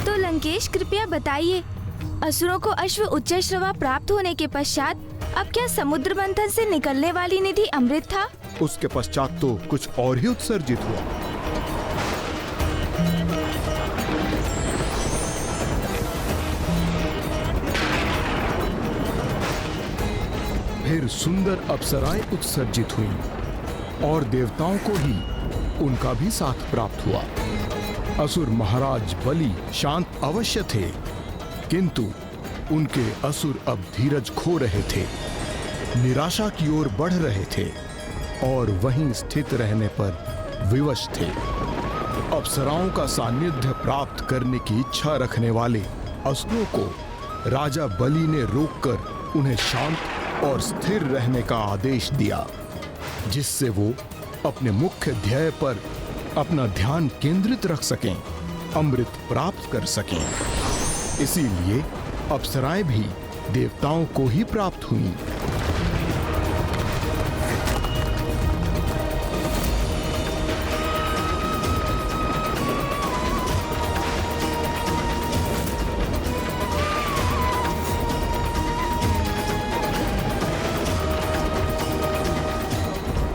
तो लंकेश कृपया बताइए, असुरों को अश्व उच्चश्रवा प्राप्त होने के पश्चात अब क्या समुद्र मंथन से निकलने वाली निधि अमृत था? उसके पश्चात तो कुछ और ही उत्सर्जित हुआ। फिर सुंदर अप्सराएं उत्सर्जित हुईं और देवताओं को ही उनका भी साथ प्राप्त हुआ। असुर महाराज बलि शांत अवश्य थे, किंतु उनके असुर अब धीरज खो रहे थे, निराशा की ओर बढ़ रहे थे और वहीं स्थित रहने पर विवश थे। अप्सराओं का सानिध्य प्राप्त करने की इच्छा रखने वाले असुरों को राजा बलि ने रोककर उन्हें शांत और स्थिर रहने का आदेश दिया, जिससे वो अपने मुख्य ध्येय पर अपना ध्यान केंद्रित रख सकें, अमृत प्राप्त कर सकें। इसीलिए अप्सराएं भी देवताओं को ही प्राप्त हुईं।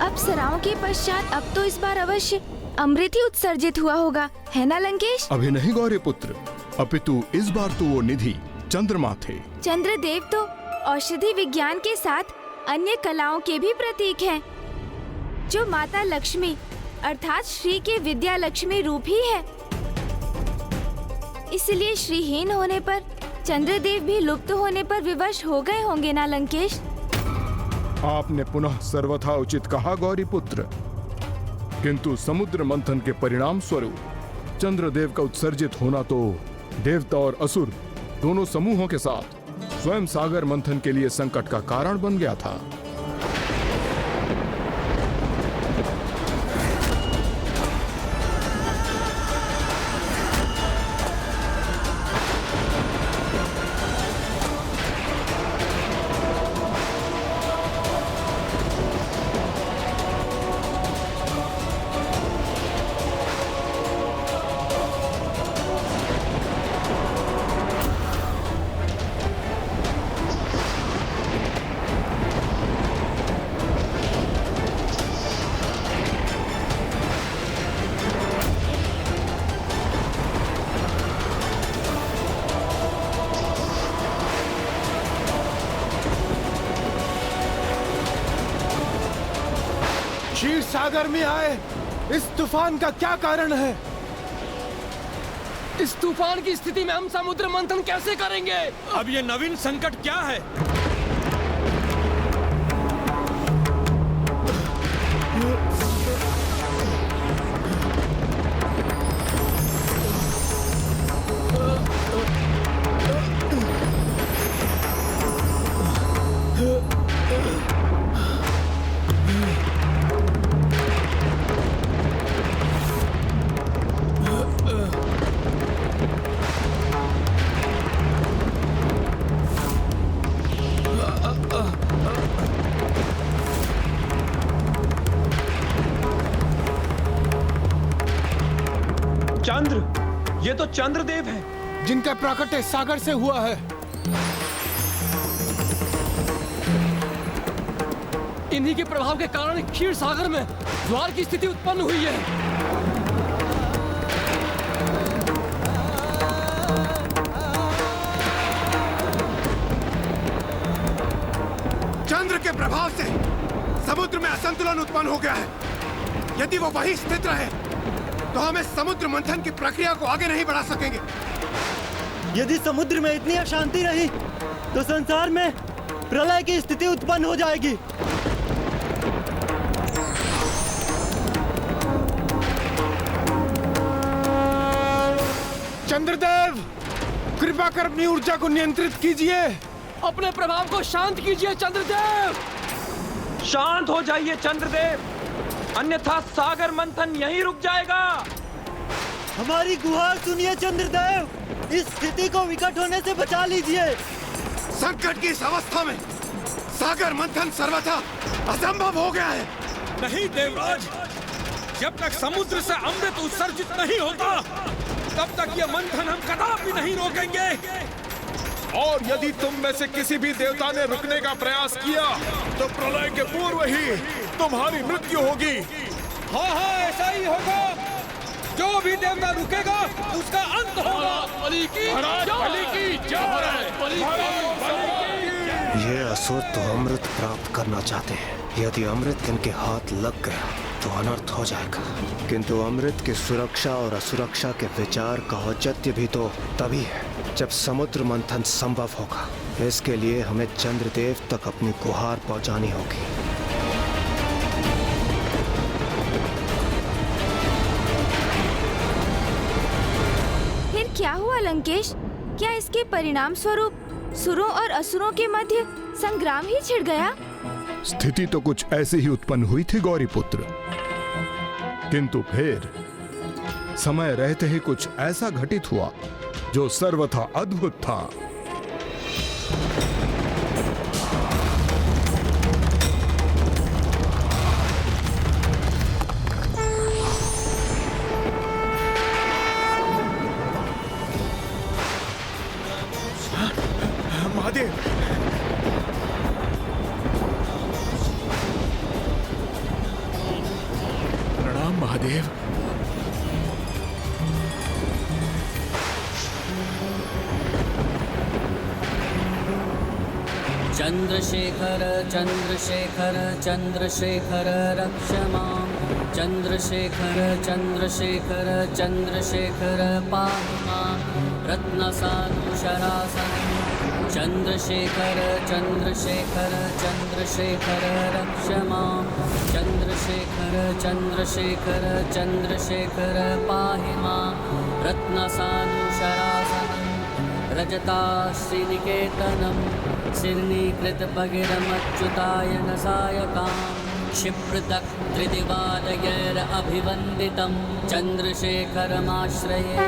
अप्सराओं के पश्चात अब तो इस बार अवश्य अमृत ही उत्सर्जित हुआ होगा, है ना लंकेश? अभी नहीं गौरी पुत्र, अपितु इस बार तो वो निधि चंद्रमा थे। चंद्रदेव तो औषधि विज्ञान के साथ अन्य कलाओं के भी प्रतीक हैं, जो माता लक्ष्मी अर्थात श्री के विद्या लक्ष्मी रूप ही है। इसलिए श्रीहीन होने पर चंद्रदेव भी लुप्त होने पर विवश हो गए होंगे ना लंकेश? आपने पुनः सर्वथा उचित कहा गौरी पुत्र, किंतु समुद्र मंथन के परिणाम स्वरूप चंद्रदेव का उत्सर्जित होना तो देवता और असुर दोनों समूहों के साथ स्वयं सागर मंथन के लिए संकट का कारण बन गया था। क्षीर सागर में आए इस तूफान का क्या कारण है? इस तूफान की स्थिति में हम समुद्र मंथन कैसे करेंगे? अब ये नवीन संकट क्या है? चंद्र, ये तो चंद्रदेव है, जिनका प्राकट्य सागर से हुआ है। इन्हीं के प्रभाव के कारण क्षीर सागर में ज्वार की स्थिति उत्पन्न हुई है। चंद्र के प्रभाव से समुद्र में असंतुलन उत्पन्न हो गया है। यदि वो वहीं स्थित रहे तो हम इस समुद्र मंथन की प्रक्रिया को आगे नहीं बढ़ा सकेंगे। यदि समुद्र में इतनी अशांति रही तो संसार में प्रलय की स्थिति उत्पन्न हो जाएगी। चंद्रदेव, कृपा कर अपनी ऊर्जा को नियंत्रित कीजिए। अपने प्रभाव को शांत कीजिए चंद्रदेव। शांत हो जाइए चंद्रदेव, अन्यथा सागर मंथन यहीं रुक जाएगा। हमारी गुहार सुनिए चंद्रदेव, इस स्थिति को विकट होने से बचा लीजिए। संकट की इस अवस्था में सागर मंथन सर्वथा असंभव हो गया है। नहीं देवराज, जब तक समुद्र से अमृत उत्सर्जित नहीं होता तब तक ये मंथन हम कदापि नहीं रोकेंगे। और यदि तुम में से किसी भी देवता ने रुकने का प्रयास किया तो प्रलय के पूर्व ही तुम्हारी मृत्यु होगी। हाँ हाँ, ऐसा ही होगा। जो भी देवता रुकेगा उसका अंत होगा। बलि की ये असुर तो अमृत प्राप्त करना चाहते हैं। यदि अमृत इनके हाथ लग गया तो अनर्थ हो जाएगा। किंतु अमृत की सुरक्षा और असुरक्षा के विचार का औचित्य भी तो तभी है जब समुद्र मंथन संभव होगा। इसके लिए हमें चंद्रदेव तक अपनी गुहार पहुंचानी होगी। फिर क्या हुआ लंकेश? क्या इसके परिणाम स्वरूप सुरों और असुरों के मध्य संग्राम ही छिड़ गया? स्थिति तो कुछ ऐसी ही उत्पन्न हुई थी गौरीपुत्र, किंतु फिर समय रहते ही कुछ ऐसा घटित हुआ जो सर्वथा अद्भुत था। महादेव, प्रणाम महादेव। चंद्रशेखर चंद्रशेखर चंद्रशेखर रक्ष मां। चंद्रशेखर चंद्रशेखर चंद्रशेखर पाहि मां। रत्नसानुशरासनं। चंद्रशेखर चंद्रशेखर चंद्रशेखर रक्ष मां। चंद्रशेखर चंद्रशेखर चंद्रशेखर पाहि मां। रत्नसानुशरासनं। रजताश्रीनिकेतनं। सिर्नीकृतभगिरमच्युतायन सायकां। क्षिप्रदक्त्रिदिवालयैरभिवन्दितं चन्द्रशेखरमाश्रये।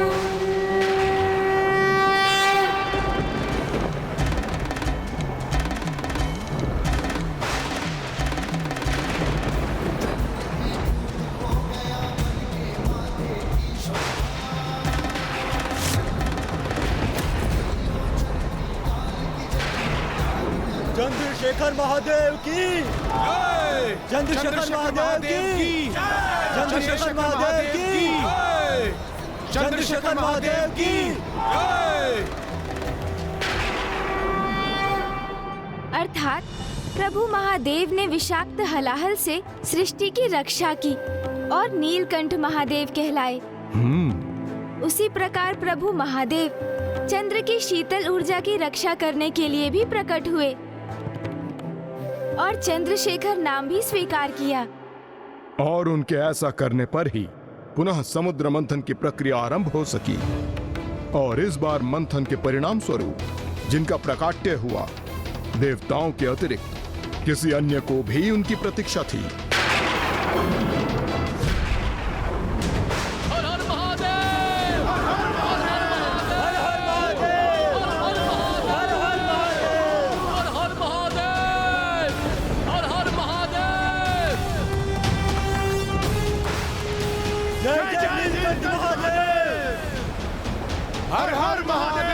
चंद्रशेखर महादेव की। चंद्रशेखर महादेव की। चंद्रशेखर महादेव की। चंद्रशेखर महादेव की। अर्थात प्रभु महादेव ने विषाक्त हलाहल से सृष्टि की रक्षा की और नीलकंठ महादेव कहलाए। उसी प्रकार प्रभु महादेव चंद्र की शीतल ऊर्जा की रक्षा करने के लिए भी प्रकट हुए और चंद्रशेखर नाम भी स्वीकार किया। और उनके ऐसा करने पर ही पुनः समुद्र मंथन की प्रक्रिया आरंभ हो सकी। और इस बार मंथन के परिणाम स्वरूप जिनका प्राकट्य हुआ, देवताओं के अतिरिक्त किसी अन्य को भी उनकी प्रतीक्षा थी। हर हर महादेव।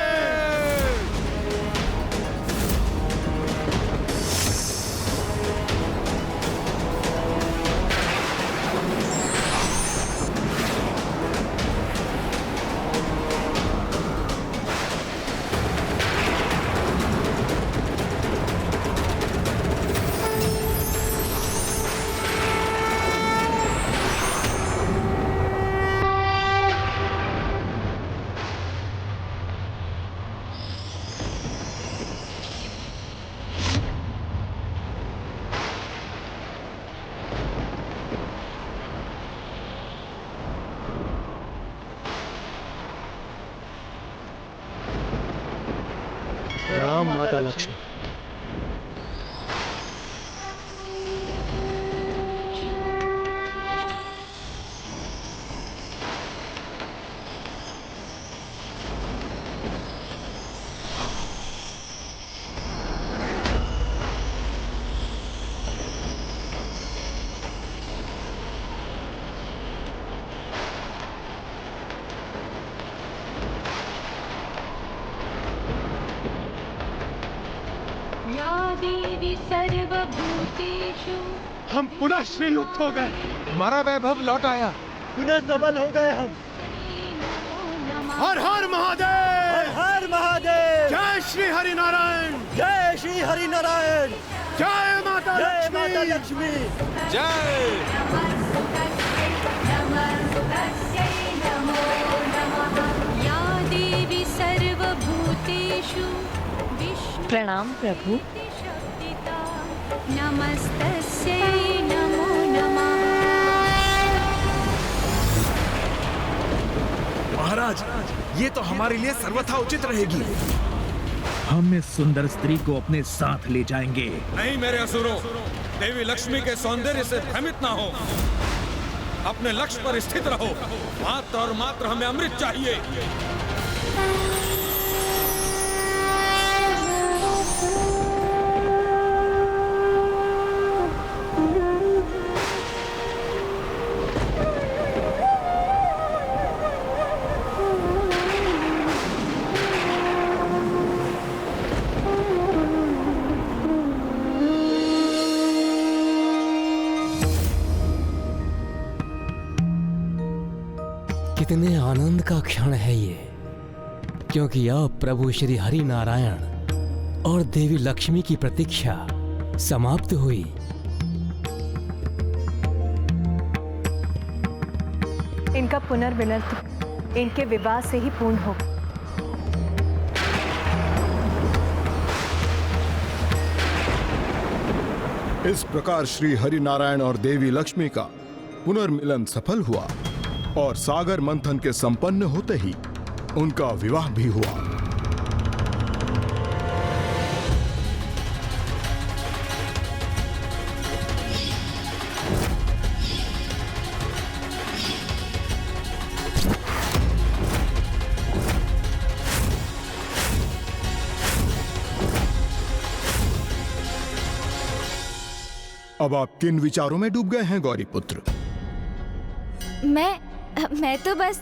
राम माता लक्ष्मी। देवी सर्वभूतेषु। हम पुनः श्रीयुक्त हो गए, हमारा वैभव लौट आया, पुनः सबल हो गए हम। हर हर महादेव, हर हर महादेव। जय श्री हरि नारायण, जय श्री हरि नारायण, जय माता जय लक्ष्मी, माता लक्ष्मी। जय। या देवी सर्वभूतेषु विष्णु। प्रणाम प्रभु। नमस्तस्यै नमो नमः। महाराज, ये तो हमारे लिए सर्वथा उचित रहेगी। हम इस सुंदर स्त्री को अपने साथ ले जाएंगे। नहीं मेरे असुरों, देवी लक्ष्मी के सौंदर्य से भ्रमित ना हो, अपने लक्ष्य पर स्थित रहो। मात्र और मात्र हमें अमृत चाहिए। कितने आनंद का क्षण है ये, क्योंकि अब प्रभु श्री हरि नारायण और देवी लक्ष्मी की प्रतीक्षा समाप्त हुई। इनका पुनर्विनर्त इनके विवाह से ही पूर्ण होगा। इस प्रकार श्री हरि नारायण और देवी लक्ष्मी का पुनर्मिलन सफल हुआ और सागर मंथन के संपन्न होते ही उनका विवाह भी हुआ। अब आप किन विचारों में डूब गए हैं गौरी पुत्र? मैं तो बस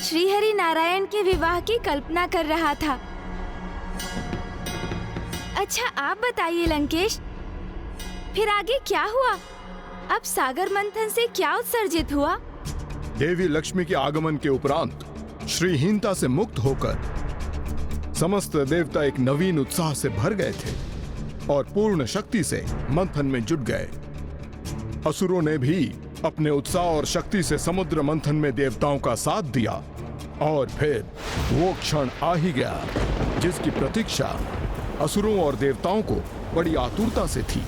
श्री हरि नारायण के विवाह की कल्पना कर रहा था। अच्छा आप बताइए लंकेश, फिर आगे क्या हुआ? अब सागर मंथन से क्या उत्सर्जित हुआ? देवी लक्ष्मी के आगमन के उपरांत श्रीहीनता से मुक्त होकर समस्त देवता एक नवीन उत्साह से भर गए थे और पूर्ण शक्ति से मंथन में जुट गए। असुरों ने भी अपने उत्साह और शक्ति से समुद्र मंथन में देवताओं का साथ दिया और फिर वो क्षण आ ही गया जिसकी प्रतीक्षा असुरों और देवताओं को बड़ी आतुरता से थी।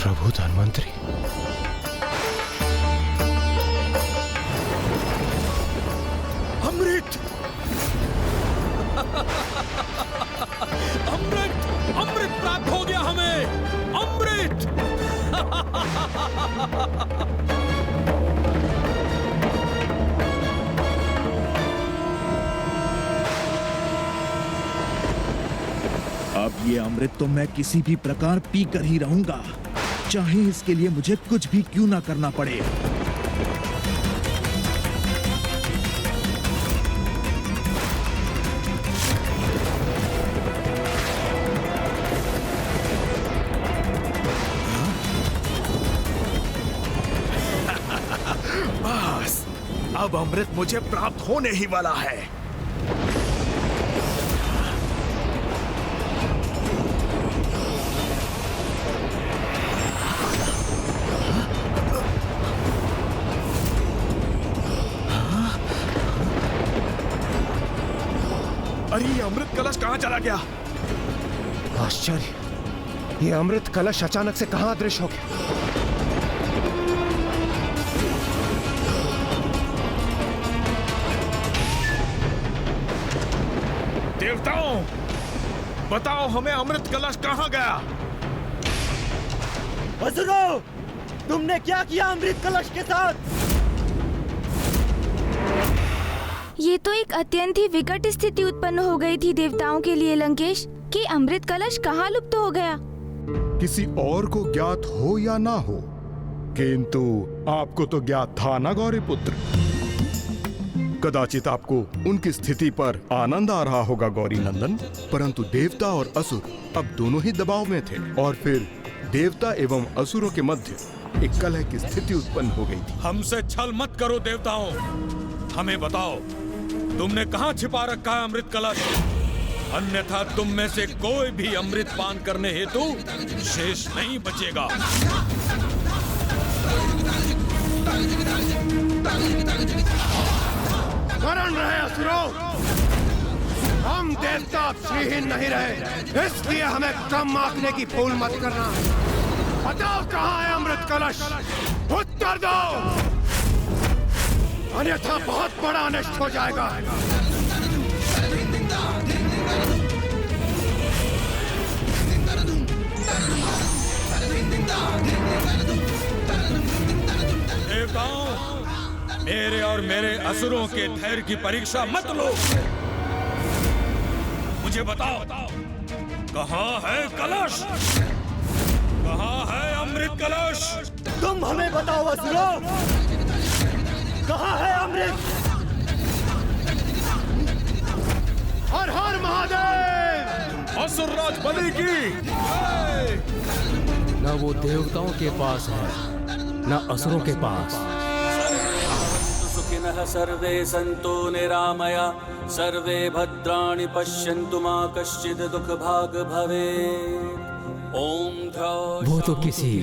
प्रभु धन्वंतरी, अमृत! अमृत! अमृत प्राप्त हो गया हमें! अमृत! अब ये अमृत तो मैं किसी भी प्रकार पी कर ही रहूंगा, चाहे इसके लिए मुझे कुछ भी क्यों ना करना पड़े। बस अब अमृत मुझे प्राप्त होने ही वाला है। अरे ये अमृत कलश कहाँ चला गया? आश्चर्य, ये अमृत कलश अचानक से कहाँ अदृश्य हो गया? देवताओं, बताओ हमें अमृत कलश कहाँ गया? असुरों, तुमने क्या किया अमृत कलश के साथ? ये तो एक अत्यंत ही विकट स्थिति उत्पन्न हो गई थी देवताओं के लिए लंकेश, कि अमृत कलश कहाँ लुप्त हो गया। किसी और को ज्ञात हो या ना हो, किंतु आपको तो ज्ञात था ना गौरी पुत्र। कदाचित आपको उनकी स्थिति पर आनंद आ रहा होगा गौरी नंदन, परंतु देवता और असुर अब दोनों ही दबाव में थे और फिर देवता एवं असुरों के मध्य एक कलह की स्थिति उत्पन्न हो गई थी। हमसे छल मत करो देवताओं, हमें बताओ तुमने कहाँ छिपा रखा है अमृत कलश? अन्यथा तुम में से कोई भी अमृत पान करने हेतु शेष नहीं बचेगा। मरण रहे असुरों, हम देवता अब श्रीहीन नहीं रहे, इसलिए हमें कम आंकने की भूल मत करना। बताओ कहाँ है अमृत कलश, उत्तर दो, अन्यथा बहुत बड़ा अनिष्ट हो जाएगा। देवताओं, मेरे और मेरे असुरों के धैर्य की परीक्षा मत लो। मुझे बताओ कहाँ है कलश, कहाँ है अमृत कलश? तुम हमें बताओ असुरों, कहाँ है अमृत? हर हर महादेव! असुर राज बलि की जय! न वो देवताओं के पास है, न असुरों के पास। सुखिनः सर्वे सन्तु निरामया, सर्वे भद्राणि पश्यन्तु मा कश्चित् दुःखभाग् भवेत्। ओम वो तो किसी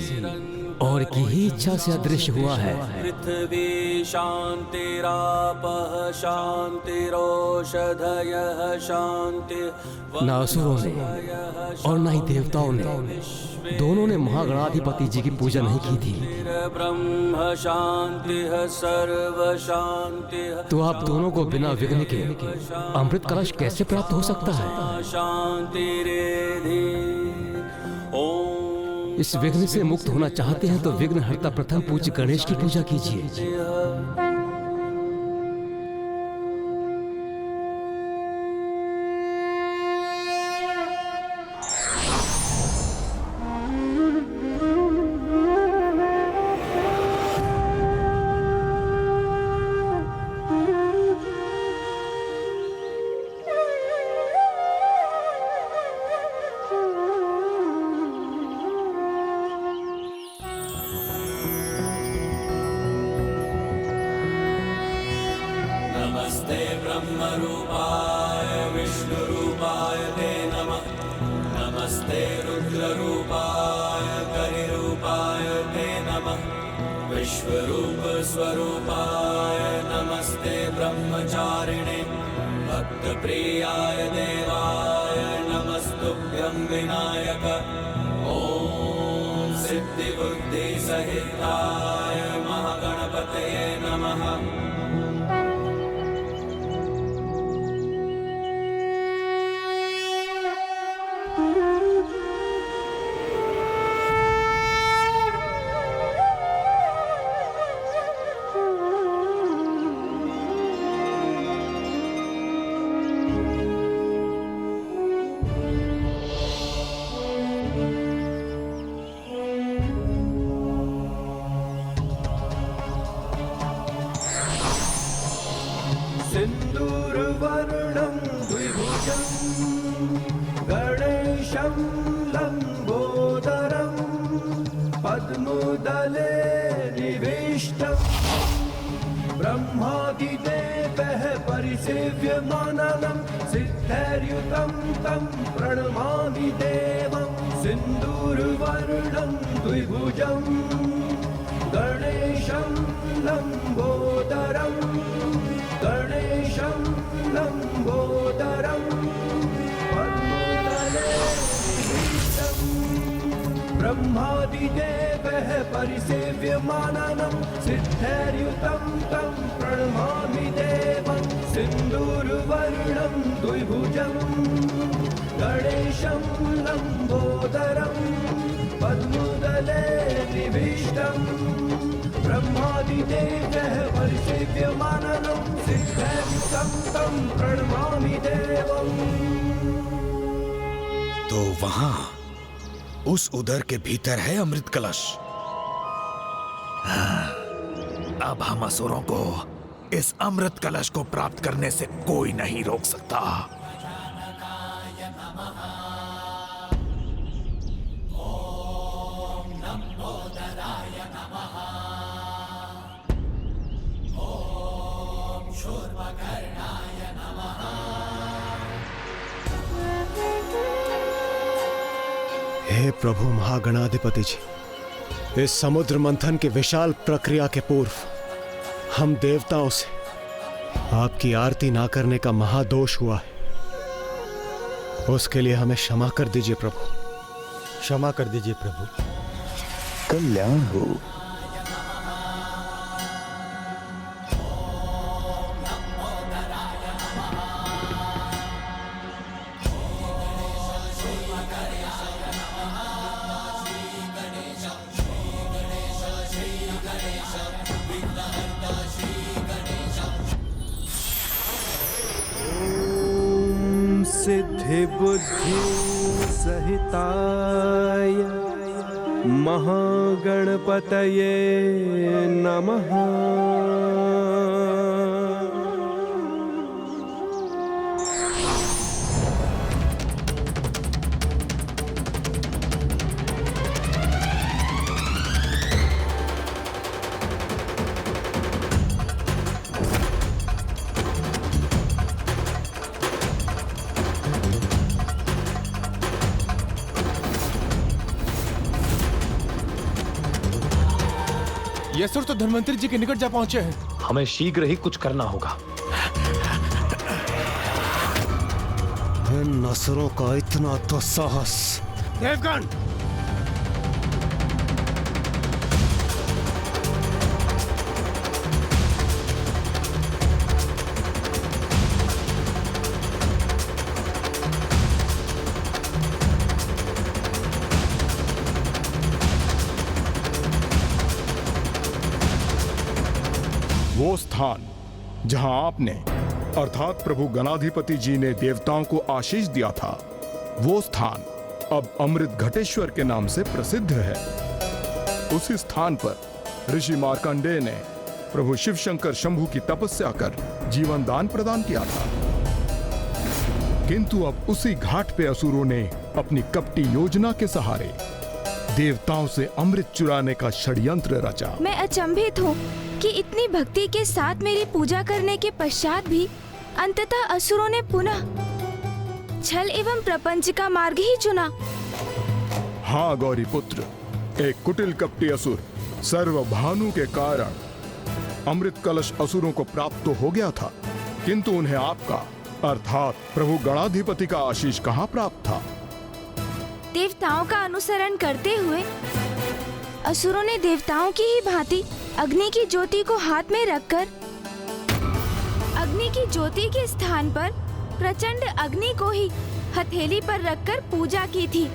और की ही इच्छा से अदृश्य हुआ है। पृथ्वी शान्तिरापः शान्तिरोषधयः शान्ति। न असुरों ने और न ही देवताओं ने, दोनों ने महागणाधिपति जी की पूजा नहीं की थी। ब्रह्म शान्तिः सर्व शान्तिः। तो आप दोनों को बिना विघ्न के अमृत कलश कैसे प्राप्त हो सकता है? शान्तिरेधि। ओम। इस विघ्न से मुक्त होना चाहते हैं तो विघ्न हर्ता प्रथम पूज्य गणेश की पूजा कीजिए। नमस्ते ब्रह्मरूपाय विष्णुरूपाय ते नमः। नमस्ते रुद्ररूपाय करिरूपाय ते नमः। विश्वरूप स्वरूपाय नमस्ते ब्रह्मचारिणे। भक्तप्रियाय देवाय नमस्तुभ्यं विनायक। ओम सिद्धिबुद्धिसहिताय महागणपतये नमः। सिन्दूरवर्णं द्विभुजं गणेशं लम्बोदरं पद्मोदले निविष्टं ब्रह्मादिदेवः परिसेव्यमानं सिद्धैर्युतं तं प्रणमामि देवं। सिन्दूरवर्णं द्विभुजं गणेशं लम्बोदरं गणेशं लम्बोदरं पद्मोदले निविष्टं ब्रह्मादिदेवः परिसेव्यमानं सिद्धैर्युतं तं प्रणमामि देवं। सिन्दूरवर्णं द्विभुजं गणेशं लम्बोदरं पद्मदले निविष्टं ब्रह्मादितेजः परिसेव्यमानं सिद्धं तं प्रणमामि देवम्। तो वहां उस उदर के भीतर है अमृत कलश। अब हम असुरों को इस अमृत कलश को प्राप्त करने से कोई नहीं रोक सकता। हे प्रभु महागणाधिपति जी, इस समुद्र मंथन के विशाल प्रक्रिया के पूर्व हम देवताओं से आपकी आरती ना करने का महादोष हुआ है। उसके लिए हमें क्षमा कर दीजिए प्रभु। क्षमा कर दीजिए प्रभु। कल्याण हो। सिद्धि बुद्धि सहिताय महागणपतये नमः। ये असुर तो धन्वंतरी जी के निकट जा पहुंचे हैं। हमें शीघ्र ही कुछ करना होगा। इन असुरों का इतना तो साहस। देवगण, वो स्थान जहां आपने अर्थात प्रभु गणाधिपति जी ने देवताओं को आशीष दिया था, वो स्थान अब अमृत घटेश्वर के नाम से प्रसिद्ध है। उसी स्थान पर ऋषि मार्कंडेय ने प्रभु शिव शंकर शंभु की तपस्या कर जीवन दान प्रदान किया था। किंतु अब उसी घाट पे असुरों ने अपनी कपटी योजना के सहारे देवताओं से अमृत चुराने का षड्यंत्र रचा। मैं अचंभित हूँ कि इतनी भक्ति के साथ मेरी पूजा करने के पश्चात भी अंततः असुरों ने पुनः छल एवं प्रपंच का मार्ग ही चुना। हाँ गौरी पुत्र, एक कुटिल कपटी असुर सर्वभानु के कारण अमृत कलश असुरों को प्राप्त तो हो गया था, किंतु उन्हें आपका अर्थात प्रभु गणाधिपति का आशीष कहाँ प्राप्त था। देवताओं का अनुसरण करते हुए असुरों ने देवताओं की ही भांति अग्नि की ज्योति को हाथ में रखकर अग्नि की ज्योति के स्थान पर प्रचंड अग्नि को ही हथेली पर रखकर पूजा की थी,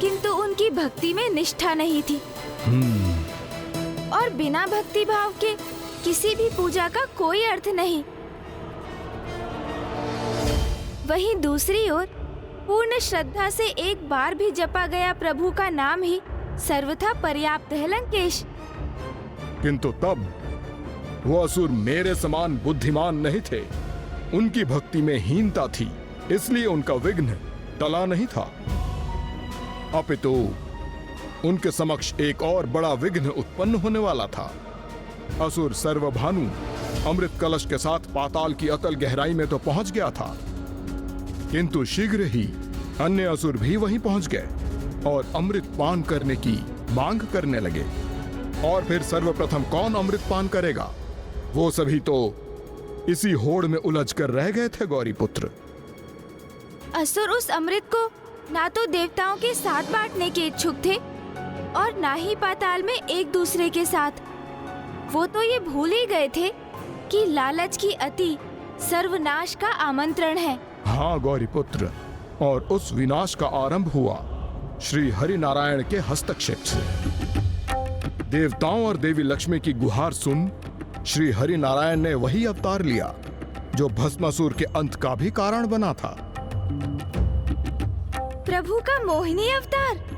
किंतु उनकी भक्ति में निष्ठा नहीं थी और बिना भक्ति भाव के किसी भी पूजा का कोई अर्थ नहीं। वहीं दूसरी ओर पूर्ण श्रद्धा से एक बार भी जपा गया प्रभु का नाम ही सर्वथा पर्याप्त है लंकेश। किंतु तब वो असुर मेरे समान बुद्धिमान नहीं थे। उनकी भक्ति में हीनता थी, इसलिए उनका विघ्न टला नहीं था, अपितु उनके समक्ष एक और बड़ा विघ्न उत्पन्न होने वाला था। असुर सर्वभानु अमृत कलश के साथ पाताल की अतल गहराई में तो पहुंच गया था, किंतु शीघ्र ही अन्य असुर भी वहीं पहुंच गए और अमृत पान करने की मांग करने लगे। और फिर सर्वप्रथम कौन अमृत पान करेगा, वो सभी तो इसी होड़ में उलझ कर रह गए थे गौरी पुत्र। असुर उस अमृत को ना तो देवताओं के साथ बांटने के इच्छुक थे और ना ही पाताल में एक दूसरे के साथ। वो तो ये भूल ही गए थे कि लालच की अति सर्वनाश का आमंत्रण है। हाँ गौरी पुत्र, और उस विनाश का आरंभ हुआ श्री हरि नारायण के हस्तक्षेप से। देवताओं और देवी लक्ष्मी की गुहार सुन श्री हरि नारायण ने वही अवतार लिया जो भस्मासुर के अंत का भी कारण बना था। प्रभु का मोहिनी अवतार।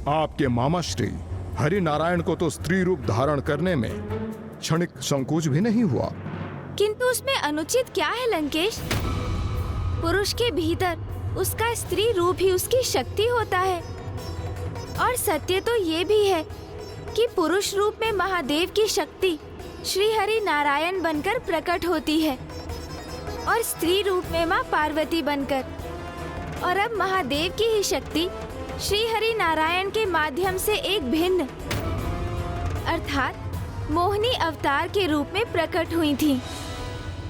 आपके मामा श्री हरि नारायण को तो स्त्री रूप धारण करने में क्षणिक संकोच भी नहीं हुआ। किंतु उसमें अनुचित क्या है लंकेश? पुरुष के भीतर उसका स्त्री रूप ही उसकी शक्ति होता है। और सत्य तो ये भी है कि पुरुष रूप में महादेव की शक्ति श्री हरि नारायण बनकर प्रकट होती है और स्त्री रूप में माँ पार्वती बनकर। और अब महादेव की ही शक्ति श्री हरि नारायण के माध्यम से एक भिन्न अर्थात मोहिनी अवतार के रूप में प्रकट हुई थी।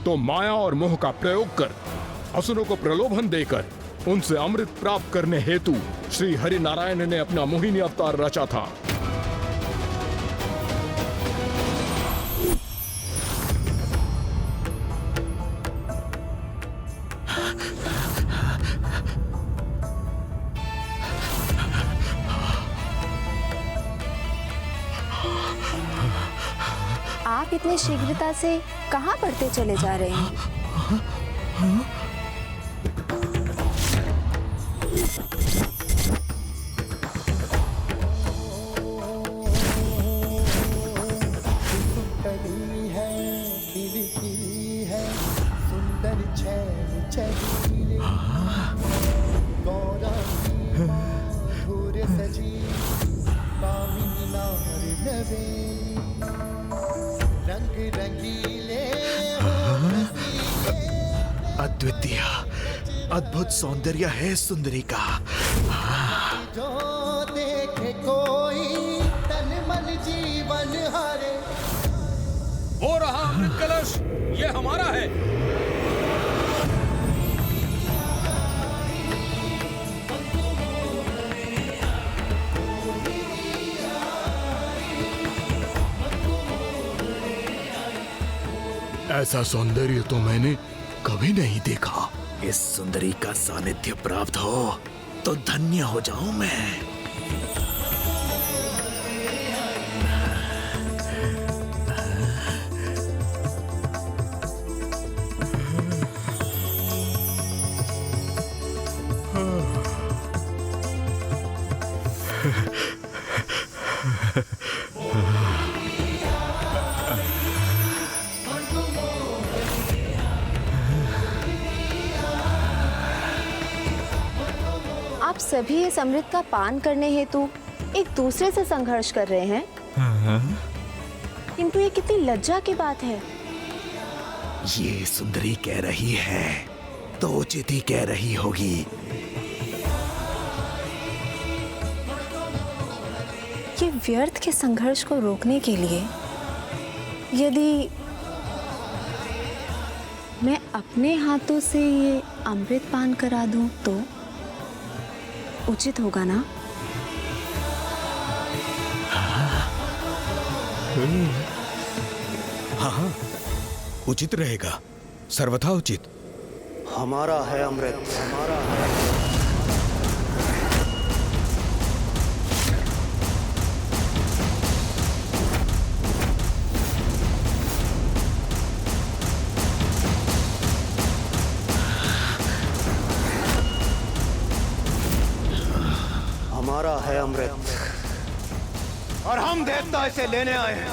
तो माया और मोह का प्रयोग कर असुरों को प्रलोभन देकर उनसे अमृत प्राप्त करने हेतु श्री हरि नारायण ने अपना मोहिनी अवतार रचा था। आप इतने शीघ्रता से कहाँ बढ़ते चले जा रहे हैं? अद्वितीय अद्भुत सौंदर्य है सुंदरी का। जो देखे कोई तन मन जीवन हारे। वो रहा अमृत कलश, ये हमारा है। ऐसा सौंदर्य तो मैंने कभी नहीं देखा। इस सुंदरी का सानिध्य प्राप्त हो तो धन्य हो जाऊं मैं। आप सभी इस अमृत का पान करने हेतु एक दूसरे से संघर्ष कर रहे हैं। किंतु ये कितनी लज्जा की बात है। ये सुंदरी कह रही है तो उचित ही कह रही होगी। ये व्यर्थ के संघर्ष को रोकने के लिए यदि मैं अपने हाथों से ये अमृत पान करा दूं तो उचित होगा ना? हाँ, उचित रहेगा, सर्वथा उचित। हमारा है अमृत, हमारा है। हमारा है अमृत और हम देवता इसे लेने आए हैं।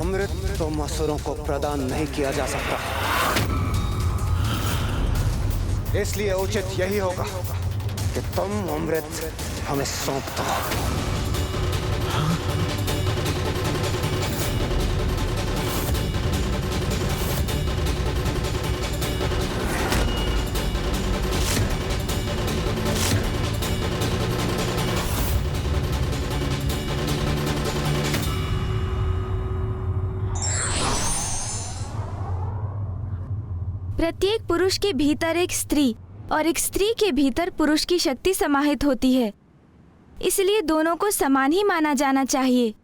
अमृत तो असुरों को प्रदान नहीं किया जा सकता, इसलिए उचित यही होगा कि तुम अमृत हमें सौंप दो। प्रत्येक पुरुष के भीतर एक स्त्री और एक स्त्री के भीतर पुरुष की शक्ति समाहित होती है, इसलिए दोनों को समान ही माना जाना चाहिए।